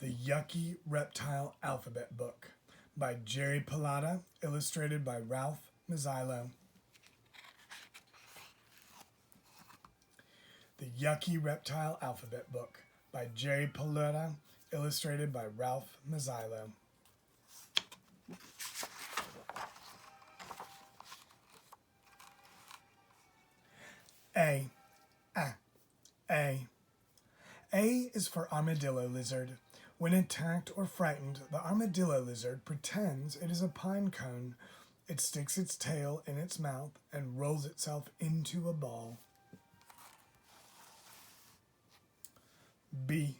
The Yucky Reptile Alphabet Book by Jerry Pallotta, illustrated by Ralph Maseillo. The Yucky Reptile Alphabet Book by Jerry Pallotta, illustrated by Ralph Maseillo. A. A is for armadillo lizard. When attacked or frightened, the armadillo lizard pretends it is a pine cone. It sticks its tail in its mouth and rolls itself into a ball. B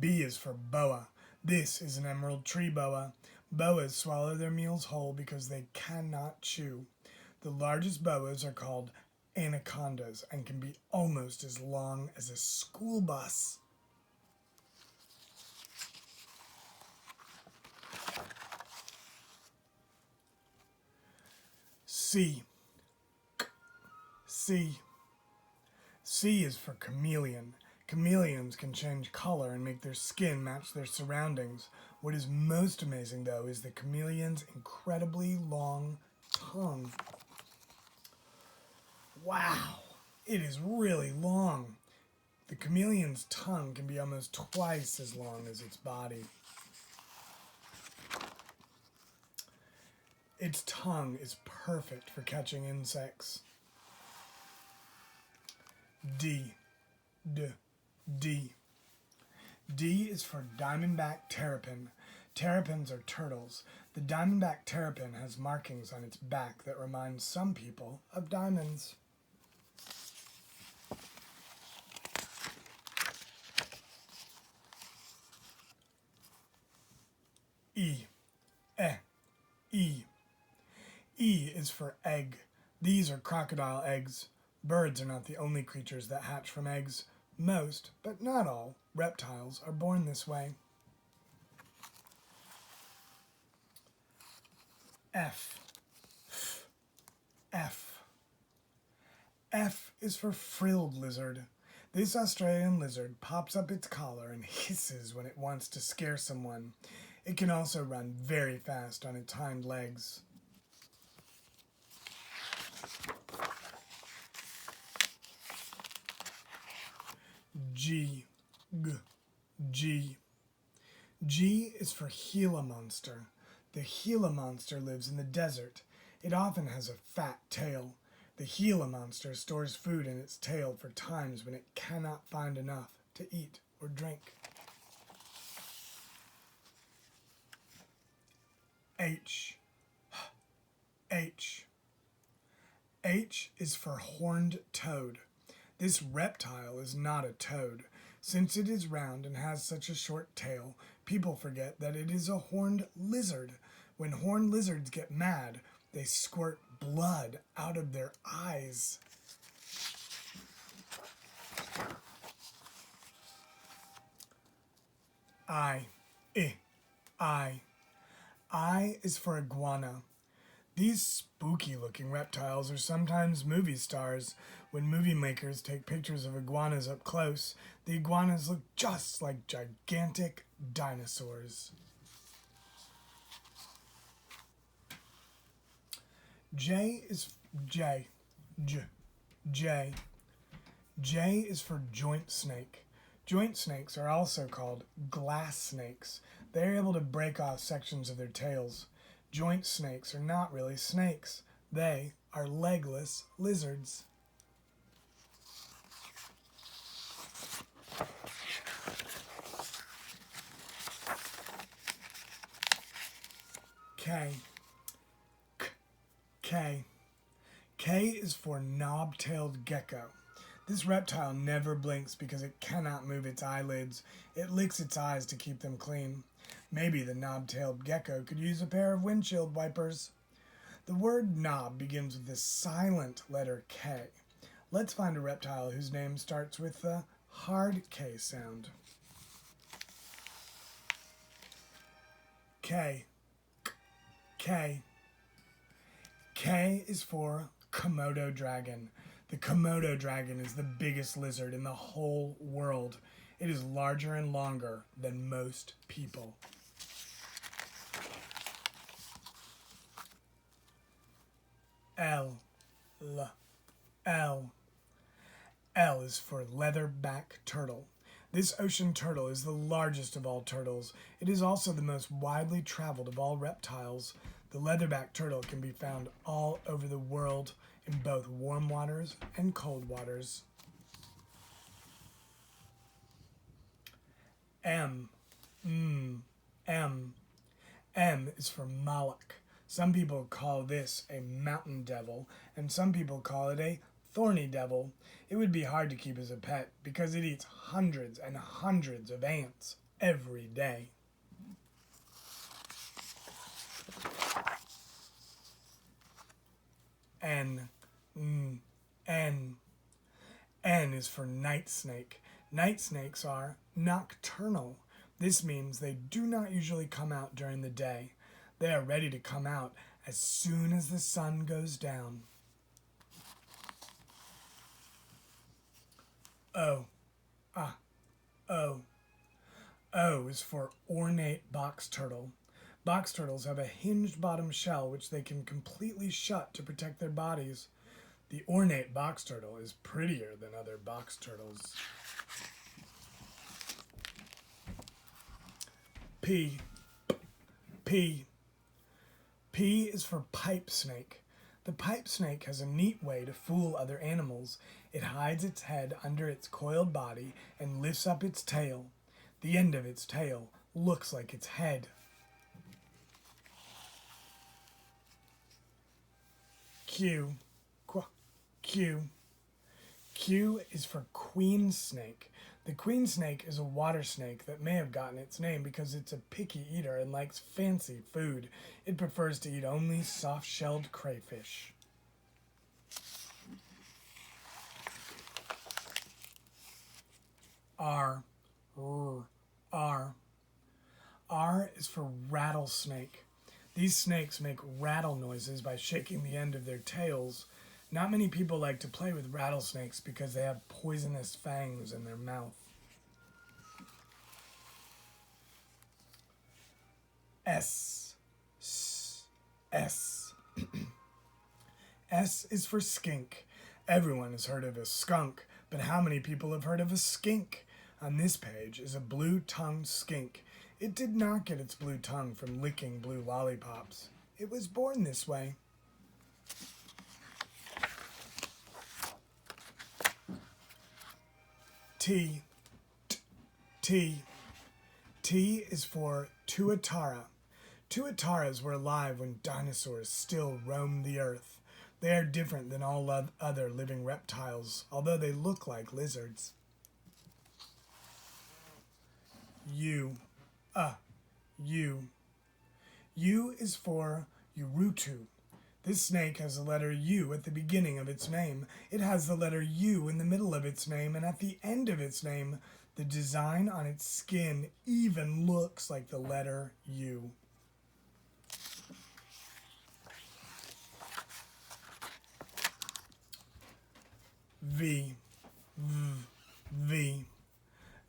is for boa. This is an emerald tree boa. Boas swallow their meals whole because they cannot chew. The largest boas are called anacondas and can be almost as long as a school bus. C is for chameleon. Chameleons can change color and make their skin match their surroundings. What is most amazing, though, is the chameleon's incredibly long tongue. Wow, it is really long. The chameleon's tongue can be almost twice as long as its body. Its tongue is perfect for catching insects. D is for diamondback terrapin. Terrapins are turtles. The diamondback terrapin has markings on its back that remind some people of diamonds. E is for egg. These are crocodile eggs. Birds are not the only creatures that hatch from eggs. Most, but not all, reptiles are born this way. F is for frilled lizard. This Australian lizard pops up its collar and hisses when it wants to scare someone. It can also run very fast on its hind legs. G is for Gila monster. The Gila monster lives in the desert. It often has a fat tail. The Gila monster stores food in its tail for times when it cannot find enough to eat or drink. H is for horned toad. This reptile is not a toad. Since it is round and has such a short tail, people forget that it is a horned lizard. When horned lizards get mad, they squirt blood out of their eyes. I is for iguana. These spooky-looking reptiles are sometimes movie stars. When movie makers take pictures of iguanas up close, the iguanas look just like gigantic dinosaurs. J is for joint snake. Joint snakes are also called glass snakes. They are able to break off sections of their tails. Joint snakes are not really snakes. They are legless lizards. K is for knob-tailed gecko. This reptile never blinks because it cannot move its eyelids. It licks its eyes to keep them clean. Maybe the knob-tailed gecko could use a pair of windshield wipers. The word knob begins with the silent letter K. Let's find a reptile whose name starts with the hard K sound. K is for Komodo dragon. The Komodo dragon is the biggest lizard in the whole world. It is larger and longer than most people. L. L. L is for leatherback turtle. This ocean turtle is the largest of all turtles. It is also the most widely traveled of all reptiles. The leatherback turtle can be found all over the world in both warm waters and cold waters. M. M. M is for Moloch. Some people call this a mountain devil, and some people call it a thorny devil. It would be hard to keep as a pet because it eats hundreds and hundreds of ants every day. N. N. N is for night snake. Night snakes are nocturnal. This means they do not usually come out during the day. They are ready to come out as soon as the sun goes down. O. O. O is for ornate box turtle. Box turtles have a hinged bottom shell which they can completely shut to protect their bodies. The ornate box turtle is prettier than other box turtles. P. P. P is for pipe snake. The pipe snake has a neat way to fool other animals. It hides its head under its coiled body and lifts up its tail. The end of its tail looks like its head. Q. Q. Q is for queen snake. The queen snake is a water snake that may have gotten its name because it's a picky eater and likes fancy food. It prefers to eat only soft-shelled crayfish. R. R. R is for rattlesnake. These snakes make rattle noises by shaking the end of their tails. Not many people like to play with rattlesnakes because they have poisonous fangs in their mouth. S. S. S is for skink. Everyone has heard of a skunk, but how many people have heard of a skink? On this page is a blue-tongued skink. It did not get its blue tongue from licking blue lollipops. It was born this way. T. T. T is for tuatara. Tuataras were alive when dinosaurs still roamed the earth. They are different than all other living reptiles, although they look like lizards. U. U. U is for urutu. This snake has the letter U at the beginning of its name. It has the letter U in the middle of its name, and at the end of its name, the design on its skin even looks like the letter U. V. V.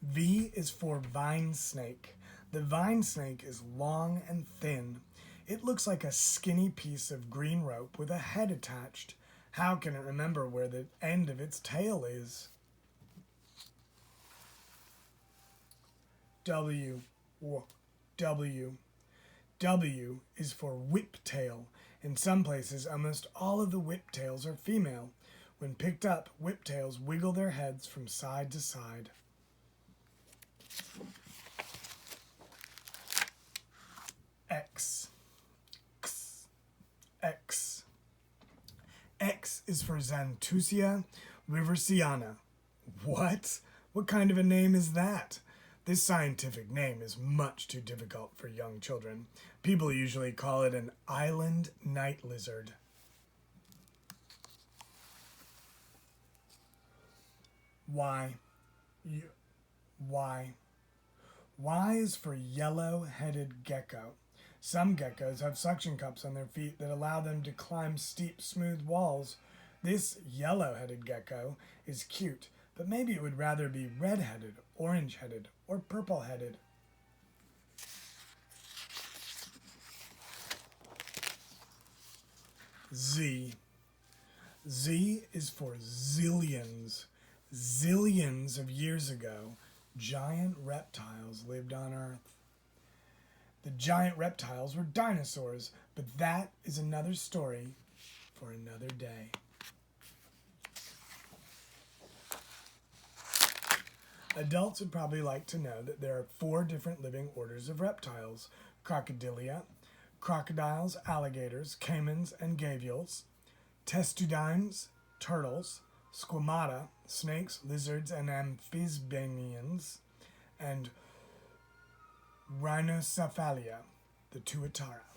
V is for vine snake. The vine snake is long and thin. It looks like a skinny piece of green rope with a head attached. How can it remember where the end of its tail is? W. W. W is for whiptail. In some places, almost all of the whiptails are female. When picked up, whiptails wiggle their heads from side to side. X. X. X. X is for Xanthusia riversiana. What? What kind of a name is that? This scientific name is much too difficult for young children. People usually call it an island night lizard. Y. Y. Y is for yellow-headed gecko. Some geckos have suction cups on their feet that allow them to climb steep, smooth walls. This yellow-headed gecko is cute, but maybe it would rather be red-headed, orange-headed, or purple-headed. Z. Z is for zillions. Zillions of years ago, giant reptiles lived on Earth. The giant reptiles were dinosaurs, but that is another story for another day. Adults would probably like to know that there are 4 different living orders of reptiles: Crocodilia, crocodiles, alligators, caimans, and gavials, testudines, turtles, squamata, snakes, lizards, and amphibians, and rhinocephalia, the tuatara.